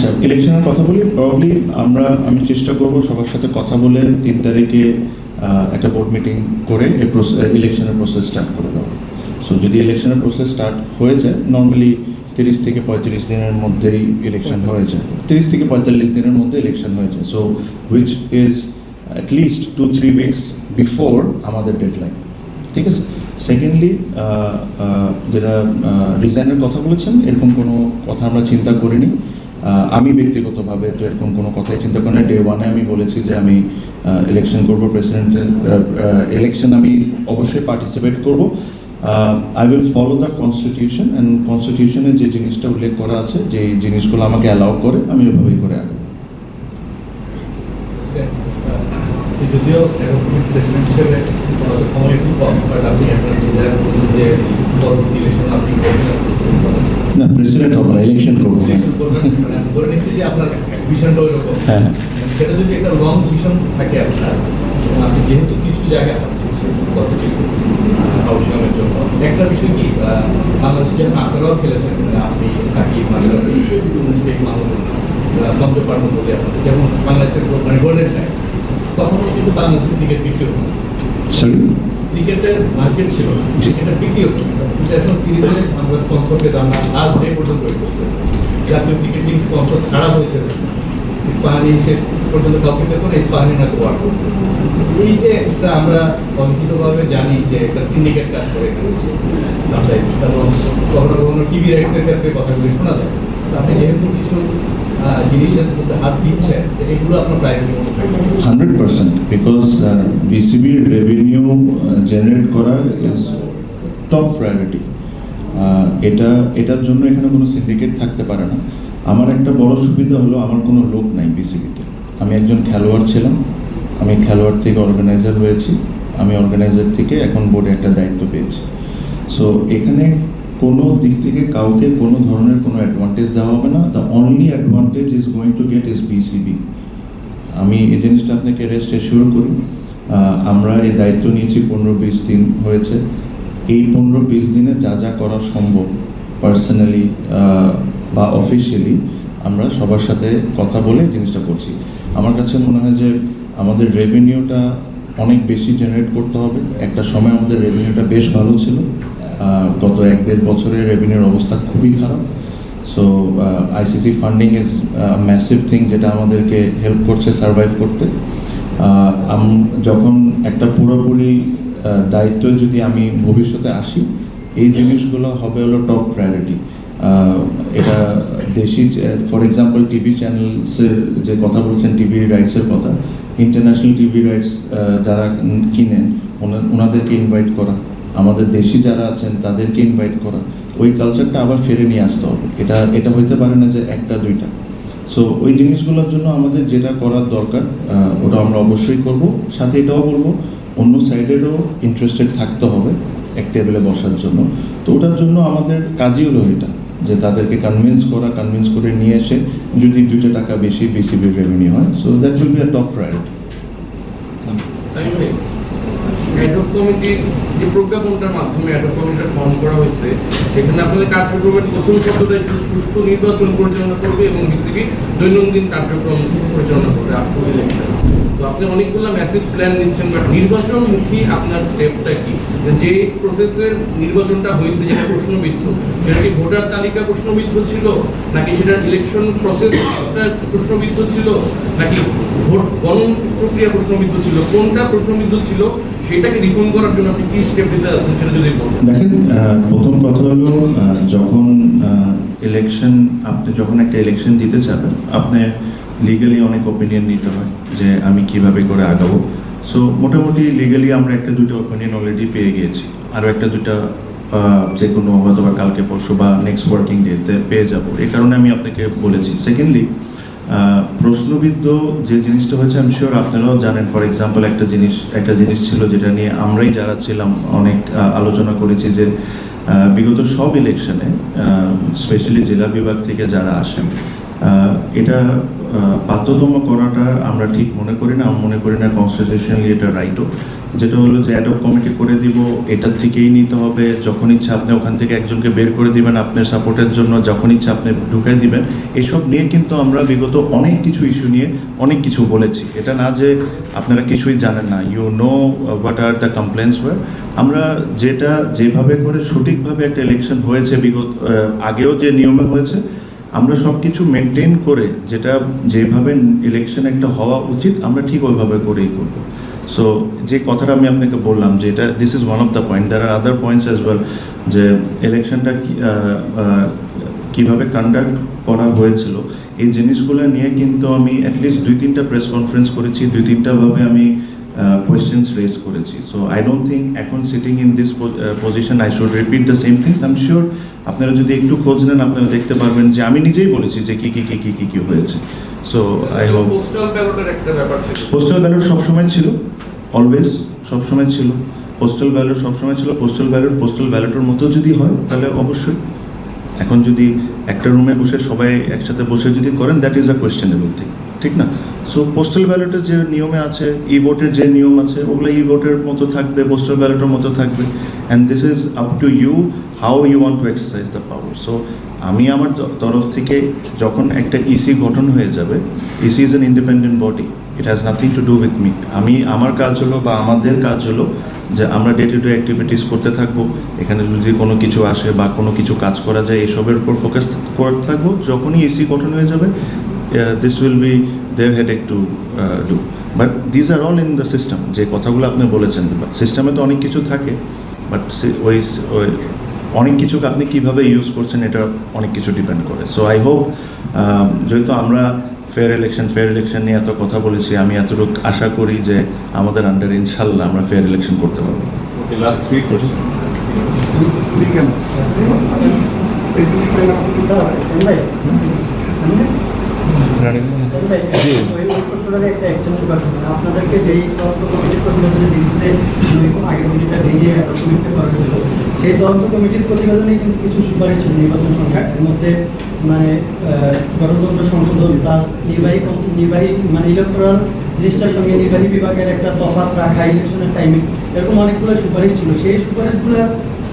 আচ্ছা, ইলেকশনের কথা বলি। প্রবাবলি আমি চেষ্টা করব সবার সাথে কথা বলে 3 তারিখে একটা বোর্ড মিটিং করে এই ইলেকশনের প্রসেস স্টার্ট করে দেওয়া। সো যদি ইলেকশনের প্রসেস স্টার্ট হয়ে যায়, নর্মালি 30 থেকে 35 দিনের মধ্যেই ইলেকশন হয়ে যায়, 30 থেকে 45 দিনের মধ্যে ইলেকশন হয়ে যায়। So which is at least 2-3 weeks before আমাদের ডেডলাইন। ঠিক আছে। সেকেন্ডলি, যেটা রিজাইনের কথা বলেছেন, এরকম কোনো কথা আমরা চিন্তা করিনি। আমি ব্যক্তিগতভাবে তো এরকম কোনো কথাই চিন্তা করি না। ডে ওয়ানে আমি বলেছি যে আমি ইলেকশন করব, প্রেসিডেন্টের ইলেকশন আমি অবশ্যই পার্টিসিপেট করব। I will follow the constitution, and কনস্টিটিউশনে যে জিনিসটা উল্লেখ করা আছে, যে জিনিসগুলো আমাকে অ্যালাউ করে, আমি ওইভাবেই করে আগাবো। যদিও প্রেসিডেন্ট হিসেবে সময় একটু কম, বাট আপনি আপনার ডিজায়ার করছেন যে পরবর্তী ইলেকশন আপনি না, প্রেসিডেন্ট হবো না, ইলেকশন করবো। ধরে নিচ্ছি যে আপনার ভিশনটা ওই রকম। হ্যাঁ, সেটা যদি একটা লং ভিশন থাকে আপনার, আপনি যেহেতু কিছু জায়গায় হাত দিচ্ছেন পজিটিভ আউটকামের জন্য, একটা বিষয় কি বাংলাদেশে যখন আপনারাও খেলেছেন, আপনি সাকিব মাশরাফি শেখ মাহমুদ পঞ্চপার্বণ বলে আপনাদের, যেমন বাংলাদেশের মানে গোল্ডেন টাইম, তখনও কিন্তু বাংলাদেশের ক্রিকেট বিক্রি হতো না। সরি, ক্রিকেটের মার্কেট ছিল, ক্রিকেটটা বিক্রি হতো। ইন্টারন্যাশনাল সিরিজে আমরা স্পন্সর পেতাম না, লাস্ট ডে পর্যন্ত ওয়েট করতে হতো। জাতীয় ক্রিকেট লিগ স্পন্সর ছাড়া হয়েছে, ইস্পাহানি শেষ পর্যন্ত কাউকে পেত না, ইস্পাহানি না তো ওয়ার্ড করতো। এই যে একটা আমরা অলিখিতভাবে জানি যে একটা সিন্ডিকেট কাজ করে সামটাইমস, এবং কখনো কখনো টিভি রাইটসের ক্ষেত্রে কথাগুলি শোনা যায়। আপনি যেহেতু কিছু জিনিসের মধ্যে হাত দিচ্ছেন, এগুলো আপনার প্রায়োরিটি 100%, বিকজ বিসিবির রেভিনিউ জেনারেট করা ইজ টপ প্রায়োরিটি। এটার জন্য এখানে কোনো সিন্ডিকেট থাকতে পারে না। আমার একটা বড় সুবিধা হলো, আমার কোনো লোক নাই বিসিবিতে। আমি একজন খেলোয়াড় ছিলাম, আমি খেলোয়াড় থেকে অর্গানাইজার হয়েছি, আমি অর্গানাইজার থেকে এখন বোর্ডে একটা দায়িত্ব পেয়েছি। সো এখানে কোনো দিক থেকে কাউকে কোনো ধরনের কোনো অ্যাডভান্টেজ দেওয়া হবে না। The only advantage is going to get is BCB. আমি এই জিনিসটা আপনাকে রেস্ট এশিওর করি। আমরা এই দায়িত্ব নিয়েছি 15-20 দিন হয়েছে। এই 15-20 দিনে যা যা করা সম্ভব পার্সোনালি বা অফিসিয়ালি আমরা সবার সাথে কথা বলে জিনিসটা করছি। আমার কাছে মনে হয় যে আমাদের রেভিনিউটা অনেক বেশি জেনারেট করতে হবে। একটা সময় আমাদের রেভিনিউটা বেশ ভালো ছিল, গত 1-1.5 বছরের রেভিনিউর অবস্থা খুবই খারাপ। So ICC funding is massive thing, যেটা আমাদেরকে হেল্প করছে সার্ভাইভ করতে। যখন একটা পুরোপুরি দায়িত্ব যদি আমি ভবিষ্যতে আসি, এই জিনিসগুলো হবে হলো টপ প্রায়োরিটি। এটা দেশি, ফর এক্সাম্পল টিভি চ্যানেলসের যে কথা বলছেন, টিভি রাইটসের কথা, ইন্টারন্যাশনাল টিভি রাইটস যারা কিনেন ওনাদেরকে ইনভাইট করা, আমাদের দেশি যারা আছেন তাদেরকে ইনভাইট করা, ওই কালচারটা আবার ফিরে নিয়ে আসতে হবে। এটা হইতে পারে না যে 1-2টা। সো ওই জিনিসগুলোর জন্য আমাদের যেটা করার দরকার ওটা আমরা অবশ্যই করব। সাথে এটাও বলবো, অন্য সাইডেরও ইন্টারেস্টেড থাকতে হবে এক টেবিলে বসার জন্য। তো ওটার জন্য আমাদের কাজই হলো এটা, যে তাদেরকে কনভিন্স করে নিয়ে এসে যদি 2 টাকা বেশি বিসিবির রেভিনিউ হয়, so that will be a top priority. Ad hoc কমিটির যে প্রজ্ঞাপনটার মাধ্যমে অ্যাডহক কমিটিটা ফর্ম করা হয়েছে, এখানে আপনাদের কার্যক্রমের প্রথম শব্দটা সুষ্ঠু নির্বাচন পরিচালনা করবে এবং বিসিবি দৈনন্দিন কার্যক্রম পরিচালনা করবে আফটার ইলেকশন। তো আপনি অনেকগুলো মেসেজ প্ল্যান দিচ্ছেন, বাট নির্বাচনমুখী আপনার স্টেপটা কি? যে প্রসেসের নির্বাচনটা হয়েছে, যেটা প্রশ্নবিদ্ধ, সেটা কি ভোটার তালিকা প্রশ্নবিদ্ধ ছিল, নাকি সেটা ইলেকশন প্রসেসটা প্রশ্নবিদ্ধ ছিল, নাকি ভোট গণন প্রক্রিয়া প্রশ্নবিদ্ধ ছিল? কোনটা প্রশ্নবিদ্ধ ছিল সেটাকে রিফর্ম করার জন্য আপনি কি স্টেপ নিতে যাচ্ছেন, সেটা যদি বলেন। দেখেন, প্রথম কথা হলো, যখন আপনি যখন একটা ইলেকশন দিতে যাবেন, আপনি লিগালি অনেক ওপিনিয়ন নিতে হয় যে আমি কিভাবে করে আগাবো। সো মোটামুটি লিগালি আমরা 1-2টা ওপিনিয়ন অলরেডি পেয়ে গিয়েছি, আরও 1-2টা যে কোনো হয়তো বা কালকে পরশু বা নেক্সট ওয়ার্কিং ডেতে পেয়ে যাব। এই কারণে আমি আপনাকে বলেছি। সেকেন্ডলি, প্রশ্নবিদ্ধ যে জিনিসটা হয়েছে, আমি শিওর আপনারাও জানেন। ফর এক্সাম্পল, একটা জিনিস ছিল যেটা নিয়ে আমরাই যারা ছিলাম অনেক আলোচনা করেছি, যে বিগত সব ইলেকশনে স্পেশালি জেলা বিভাগ থেকে যারা আসেন এটা বাধ্যতামূলক করাটা আমরা ঠিক মনে করি না, আমি মনে করি না কনস্টিটিউশনালি এটা রাইটও, যেটা হলো যে অ্যাডহক কমিটি করে দিব, এটার থেকেই নিতে হবে, যখন ইচ্ছা আপনি ওখান থেকে একজনকে বের করে দিবেন আপনার সাপোর্টের জন্য, যখন ইচ্ছা আপনি ঢুকাই দিবেন, এসব নিয়ে কিন্তু আমরা বিগত অনেক কিছু ইস্যু নিয়ে অনেক কিছু বলেছি। এটা না যে আপনারা কিছুই জানেন না, you know what are the complaints were. আমরা যেটা যেভাবে করে সঠিকভাবে একটা ইলেকশন হয়েছে বিগত আগেও যে নিয়মে হয়েছে, আমরা সব কিছু মেনটেন করে যেটা যেভাবে ইলেকশন একটা হওয়া উচিত আমরা ঠিক ওইভাবে করেই করব। সো যে কথাটা আমি আপনাকে বললাম যে এটা this is one of the point, there are other points as well, যে ইলেকশনটা কীভাবে কন্ডাক্ট করা হয়েছিল এই জিনিসগুলো নিয়ে কিন্তু আমি অ্যাটলিস্ট 2-3টা প্রেস কনফারেন্স করেছি, 2-3টাভাবে আমি কোয়েশ্চেন্স রেজ করেছি। সো আই ডোন্ট থিঙ্ক এখন sitting in this position I should repeat the same things. I am sure আপনারা যদি একটু খোঁজ নেন আপনারা দেখতে পারবেন যে আমি নিজেই বলেছি যে কী হয়েছে। সো আই হোপ পোস্টাল ব্যালটের একটা ব্যাপার ছিল, পোস্টাল ব্যালট সবসময় ছিল, অলওয়েজ সবসময় ছিল, পোস্টাল ব্যালট সবসময় ছিল। পোস্টাল ব্যালটের মতো যদি হয় তাহলে অবশ্যই, এখন যদি একটা রুমে বসে সবাই একসাথে বসে যদি করেন that is a questionable thing, ঠিক না? সো পোস্টাল ব্যালটের যে নিয়মে আছে, ই ভোটের যে নিয়ম আছে, ওগুলো ই ভোটের মতো থাকবে, পোস্টাল ব্যালটের মতো থাকবে, and this is up to you how you want to exercise the power. So আমি আমার তরফ থেকে যখন একটা ইসি গঠন হয়ে যাবে, EC is an independent body, it has nothing to do with me. আমার কাজ হলো বা আমাদের কাজ হলো যে আমরা ডে টু ডে অ্যাক্টিভিটিস করতে থাকবো, এখানে যদি কোনো কিছু আসে বা কোনো কিছু কাজ করা যায় এসবের উপর ফোকাস করতে থাকবো। যখনই ইসি গঠন হয়ে যাবে this will be their headache to do, but these are all in the system. যে কথাগুলো আপনি বলেছেন, সিস্টেমে তো অনেক কিছু থাকে, বাট ওই অনেক কিছুকে আপনি কীভাবে ইউজ করছেন এটা অনেক কিছু ডিপেন্ড করে। সো আই হোপ, যেহেতু আমরা ফেয়ার ইলেকশন নিয়ে এত কথা বলেছি, আমি এতটুকু আশা করি যে আমাদের আন্ডারে ইনশাল্লাহ আমরা ফেয়ার ইলেকশন করতে পারবো। Last 3 question. জি, আপনাদেরকে যেই তদন্ত কমিটির প্রতিবেদনের বিরুদ্ধে আগে কমিটিটা ভেঙে কমিটিতে করা হয়েছিল, সেই তদন্ত কমিটির প্রতিবেদনে কিন্তু কিছু সুপারিশ ছিল নির্বাচন সংখ্যা, এর মধ্যে মানে গণতন্ত্র সংশোধন প্লাস নির্বাহী মানে ইলেকট্রাল জিনিসটার সঙ্গে নির্বাহী বিভাগের একটা তফাৎ রাখা, ইলেকশনের টাইমিং, এরকম অনেকগুলো সুপারিশ ছিল। সেই সুপারিশগুলো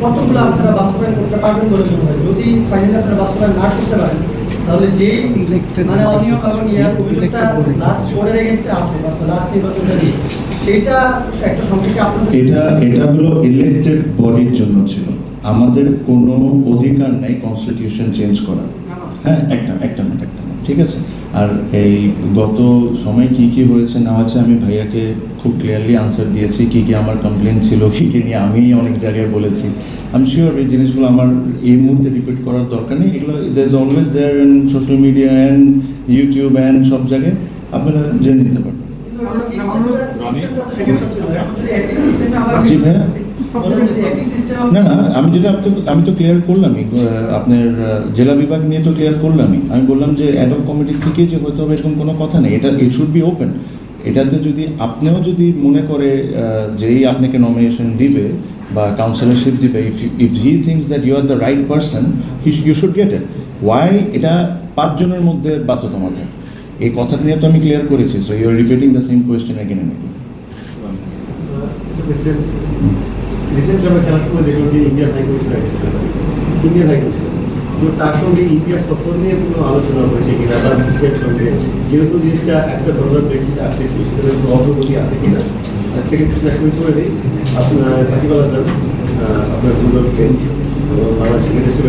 কতগুলো আপনারা বাস্তবায়ন করতে পারবেন বলে মনে হয়? যদি ফাইনালি আপনারা বাস্তবায়ন না করতে পারেন তাহলে যেই মানে অনিয়ম এবং ইয়ার অভিযোগটা লাস্ট বোর্ডের এগেইনস্টে আছে বা লাস্ট নির্বাচনটা নিয়ে, সেইটা একটা সম্পর্কে আপনাদের এটা হলো ইলেক্টেড বডির জন্য ছিল, আমাদের কোনো অধিকার নেই কনস্টিটিউশন চেঞ্জ করার। হ্যাঁ, একটা মিনিট, ঠিক আছে। আর এই গত সময় কি হয়েছে না হয়েছে আমি ভাইয়াকে খুব ক্লিয়ারলি আনসার দিয়েছি, কি আমার কমপ্লেন ছিল, কি নিয়ে আমি অনেক জায়গায় বলেছি। আমি শিওর এই জিনিসগুলো আমার এই মুহূর্তে রিপিট করার দরকার নেই, এগুলো there is always there in social media and YouTube and সব জায়গায় আপনারা জেনে নিতে পারবেন। জি ভাইয়া, না আমি তো ক্লিয়ার করলামই, আপনার জেলা বিভাগ নিয়ে তো ক্লিয়ার করলামই। আমি বললাম যে অ্যাডহক কমিটির থেকে যে হয়তো হবে এরকম কোনো কথা নেই, এটা ইট শুড বি ওপেন। এটাতে যদি আপনিও যদি মনে করে যেই আপনাকে নমিনেশন দিবে বা কাউন্সিলরশিপ দিবে, if he thinks that you are the right person, you should get it. Why এটা 5 জনের মধ্যে বাধ্যতামূলক, এই কথাটা নিয়ে তো আমি ক্লিয়ার করেছি। So you are repeating the same question again and again. Recently আমরা খেলার সময় দেখলাম যে ইন্ডিয়ান হাইকমিশন এসেছিল, তো তার সঙ্গে ইন্ডিয়ার সফর নিয়ে কোনো আলোচনা হয়েছে কিনা বা বিসিসিআইয়ের সঙ্গে, যেহেতু জিনিসটা একটা ধরনের প্রেক্ষিতে আসতেছিল সেটা কোনো অগ্রগতি আছে কিনা। সেকেন্ড কোয়েশ্চন আসলে করে দিই, আপনার সাকিব আল হাসান আপনার ফুটবল বেঞ্চ এবং বাংলাদেশ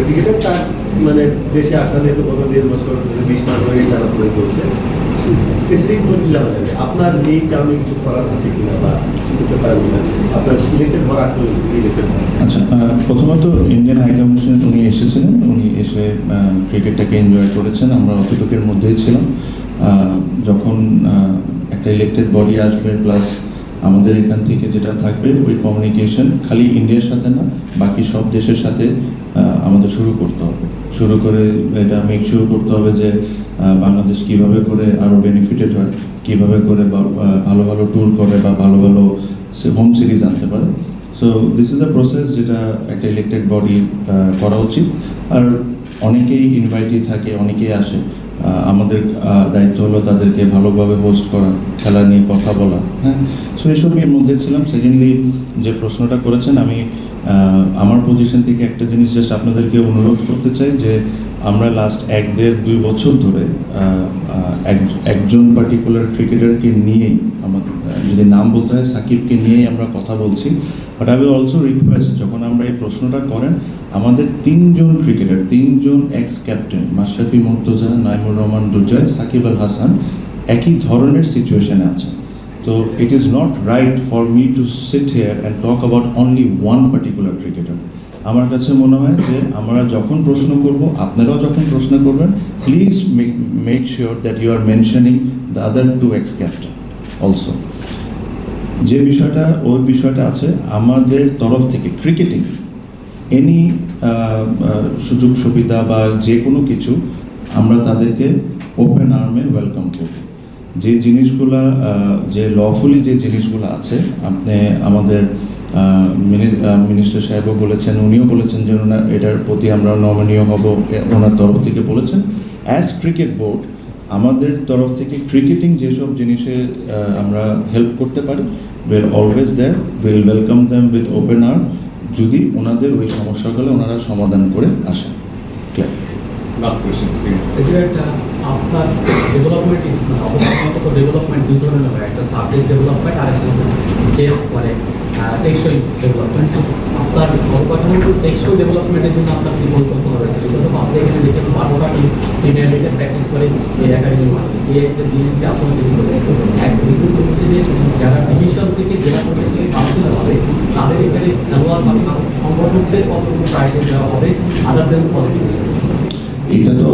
ক্রিকেটার, তার মানে দেশে আসা নিয়ে তো গত 1.5 বছর 20 মাস ধরে টানা পড়ে চলছে। স্পেসিফিক কোনো কিছু জানা যাবে আপনার এই কারণে কিছু করার আছে কিনা বা কিছু করতে পারেন কিনা, আপনার ইলেকটেড হওয়ার আগে ইলেকটেড। আচ্ছা, প্রথমত ইন্ডিয়ান হাইকমিশন উনি এসেছিলেন, উনি এসে ক্রিকেটটাকে এনজয় করেছেন, আমরা অতটুকুর মধ্যেই ছিলাম। যখন একটা ইলেকটেড বডি আসবে প্লাস আমাদের এখান থেকে যেটা থাকবে ওই কমিউনিকেশন খালি ইন্ডিয়ার সাথে না বাকি সব দেশের সাথে আমাদের শুরু করতে হবে। শুরু করে এটা মেক শিওর করতে হবে যে বাংলাদেশ কীভাবে করে আরও বেনিফিটেড হয়, কীভাবে করে ভালো ভালো ট্যুর করে বা ভালো ভালো হোম সিরিজ আনতে পারে। So this is a process যেটা একটা ইলেকটেড বডি করা উচিত। আর অনেকেই ইনভাইটই থাকে, অনেকেই আসে, আমাদের দায়িত্ব হলো তাদেরকে ভালোভাবে হোস্ট করা, খেলা নিয়ে কথা বলা, হ্যাঁ। সো এসবের মধ্যে ছিলাম। সেকেন্ডলি যে প্রশ্নটা করেছেন, আমি আমার পজিশন থেকে একটা জিনিস জাস্ট আপনাদেরকে অনুরোধ করতে চাই যে আমরা লাস্ট 1-1.5-2 বছর ধরে একজন পার্টিকুলার ক্রিকেটারকে নিয়েই, আমাদের যদি নাম বলতে হয় সাকিবকে নিয়েই আমরা কথা বলছি। But I will also request, যখন আমরা এই প্রশ্নটা করেন, আমাদের 3জন ক্রিকেটার, 3জন এক্স ক্যাপ্টেন মাশরাফি মুর্তজা, নাইমুর রহমান দুর্জয়, সাকিব আল হাসান একই ধরনের সিচুয়েশনে আছে। তো it is not right for me to sit here and talk about only one particular cricketer. আমার কাছে মনে হয় যে আমরা যখন প্রশ্ন করব, আপনারাও যখন প্রশ্ন করবেন, please make sure that you are mentioning the other 2 ex captain also. যে বিষয়টা আছে আমাদের তরফ থেকে ক্রিকেটিং এনি সুযোগ সুবিধা বা যে কোনো কিছু আমরা তাদেরকে ওপেন আর্মে ওয়েলকাম করব। যে জিনিসগুলা যে লফুলি যে জিনিসগুলো আছে, আপনি আমাদের মিনিস্টার সাহেবও বলেছেন, উনিও বলেছেন যে এটার প্রতি আমরা নমনীয় হব, ওনার তরফ থেকে বলেছেন। অ্যাজ ক্রিকেট বোর্ড আমাদের তরফ থেকে ক্রিকেটিং যেসব জিনিসে আমরা হেল্প করতে পারি, will always there, will welcome them with open arm, যদি ওনাদের ওই সমস্যাগুলো ওনারা সমাধান করে আসেন। Last question. আপনার ডেভেলপমেন্ট ডেভেলপমেন্ট দুই ধরনের হয়, একটা সাবজেক্ট ডেভেলপমেন্ট আর একটা মানে টেকসই ডেভেলপমেন্ট। আপনার অবকাঠামোর টেকসই ডেভেলপমেন্টের জন্য আপনার কী পরিকল্পনা রয়েছে? বিগত আপনি এখানে দেখে 12টা টিম প্রিমিয়ার লিগে প্র্যাকটিস করে এই একাডেমির মাধ্যমে এই একটা জিনিসকে আপনারা বেশি করেছেন। এক দ্বিতীয় হচ্ছে যে যারা ডিভিশন থেকে জেলা পর্যায়ে থেকে কাউন্সিলর হবে, তাদের এখানে খেলোয়াড় বা সংগঠকদের কতটুকু প্রায়োরিটি দেওয়া হবে আদার দেন পলিটিক্স? এটা তো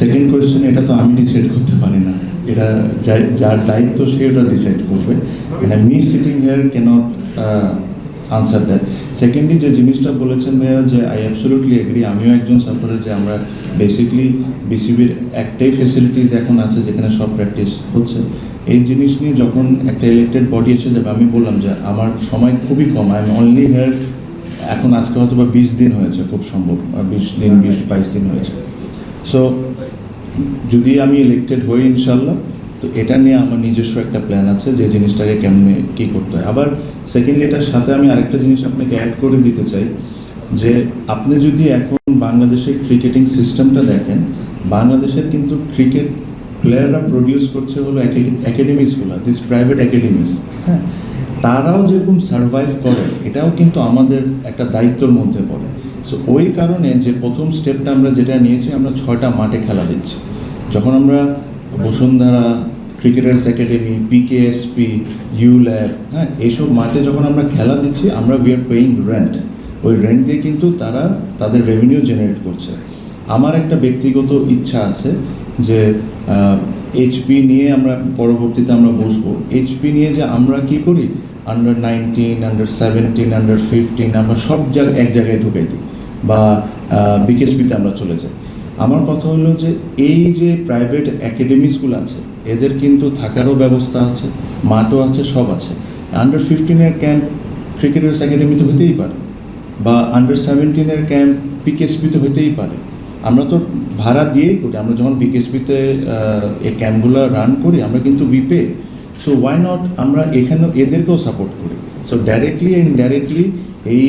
সেকেন্ড কোয়েশ্চেন, এটা তো আমি ডিসাইড করতে পারি না, এটা যার দায়িত্ব সে ওটা ডিসাইড করবে। মানে me sitting here cannot answer that. Secondly যে জিনিসটা বলেছেন ভাইয়া, যে আই অ্যাবসলিউটলি এগ্রি, আমিও একজন সাফারার, যে আমরা বেসিকলি বিসিবির একটাই ফেসিলিটিস এখন আছে যেখানে সব প্র্যাকটিস হচ্ছে। এই জিনিস নিয়ে যখন একটা ইলেক্টেড বডি এসে যাবে, আমি বললাম যে আমার সময় খুবই কম, আই এম অনলি হেয়ার, এখন আজকে হয়তো বা 20 দিন হয়েছে, খুব সম্ভব 20-22 দিন হয়েছে। সো যদি আমি ইলেক্টেড হই ইনশাল্লাহ, তো এটা নিয়ে আমার নিজস্ব একটা প্ল্যান আছে যে জিনিসটাকে কেমনে কী করতে হয়। আবার সেকেন্ডলি এটার সাথে আমি আরেকটা জিনিস আপনাকে অ্যাড করে দিতে চাই, যে আপনি যদি এখন বাংলাদেশের ক্রিকেটিং সিস্টেমটা দেখেন, বাংলাদেশের কিন্তু ক্রিকেট প্লেয়াররা প্রডিউস করছে হলো একাডেমিসগুলো, দিস প্রাইভেট একাডেমিস, হ্যাঁ। তারাও যেরকম সারভাইভ করে, এটাও কিন্তু আমাদের একটা দায়িত্বর মধ্যে পড়ে। সো ওই কারণে যে প্রথম স্টেপটা আমরা যেটা নিয়েছি, আমরা 6টা মাঠে খেলা দিচ্ছি। যখন আমরা Bashundhara, cricketers academy, BKSP, ULAB, হ্যাঁ, এইসব মাঠে যখন আমরা খেলা দিচ্ছি, আমরা উই আর পেইং রেন্ট। ওই রেন্ট দিয়ে কিন্তু তারা তাদের রেভিনিউ জেনারেট করছে। আমার একটা ব্যক্তিগত ইচ্ছা আছে যে এইচপি নিয়ে আমরা পরবর্তীতে আমরা বসবো, এইচপি নিয়ে যে আমরা কী করি, আন্ডার-19, আন্ডার-17, আন্ডার-15 আমরা সব এক জায়গায় ঢুকাই দিই, বা বিকেএসপিতে আমরা চলে যাই। আমার কথা হলো যে এই যে প্রাইভেট একাডেমিসগুলো আছে, এদের কিন্তু থাকারও ব্যবস্থা আছে, মাঠও আছে, সব আছে। আন্ডার-15 ক্যাম্প ক্রিকেটার্স একাডেমিতে হতেই পারে, বা আন্ডার-17 ক্যাম্প পিকেএসপিতে হতেই পারে। আমরা তো ভাড়া দিয়েই করি, আমরা যখন বিকেএসপিতে এই ক্যাম্পগুলো রান করি, আমরা কিন্তু উই-পে। সো ওয়াই নট আমরা এখানেও এদেরকেও সাপোর্ট করি। সো ডাইরেক্টলি ইনডাইরেক্টলি এই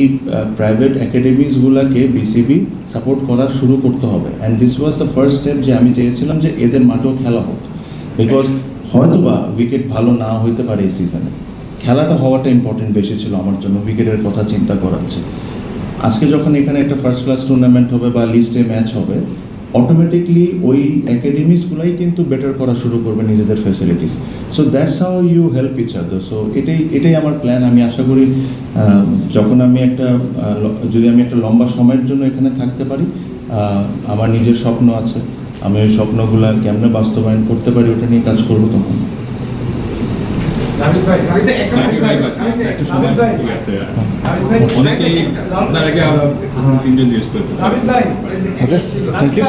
প্রাইভেট একাডেমিসগুলোকে বিসিবি সাপোর্ট করা শুরু করতে হবে। And this was the first step, যে আমি চেয়েছিলাম যে এদের মাঠেও খেলা হোক, বিকজ হয়তো বা উইকেট ভালো না হইতে পারে এই সিজনে, খেলাটা হওয়াটা ইম্পর্টেন্ট বেশি ছিল আমার জন্য, উইকেটের কথা চিন্তা করাচ্ছে। আজকে যখন এখানে একটা ফার্স্ট ক্লাস টুর্নামেন্ট হবে বা লিস্টে ম্যাচ হবে, অটোমেটিকলি ওই একাডেমিসগুলাই কিন্তু বেটার করা শুরু করবে নিজেদের facilities. So that's how you help each other. So এটাই আমার প্ল্যান। আমি আশা করি যখন আমি যদি আমি একটা লম্বা সময়ের জন্য এখানে থাকতে পারি, আমার নিজের স্বপ্ন আছে, আমি ওই স্বপ্নগুলো কেমনে বাস্তবায়ন করতে পারি ওটা নিয়ে কাজ করবো তখন। অনেকেই আপনার আগে 3জন জিজ্ঞেস করেছে। ওকে, থ্যাংক ইউ।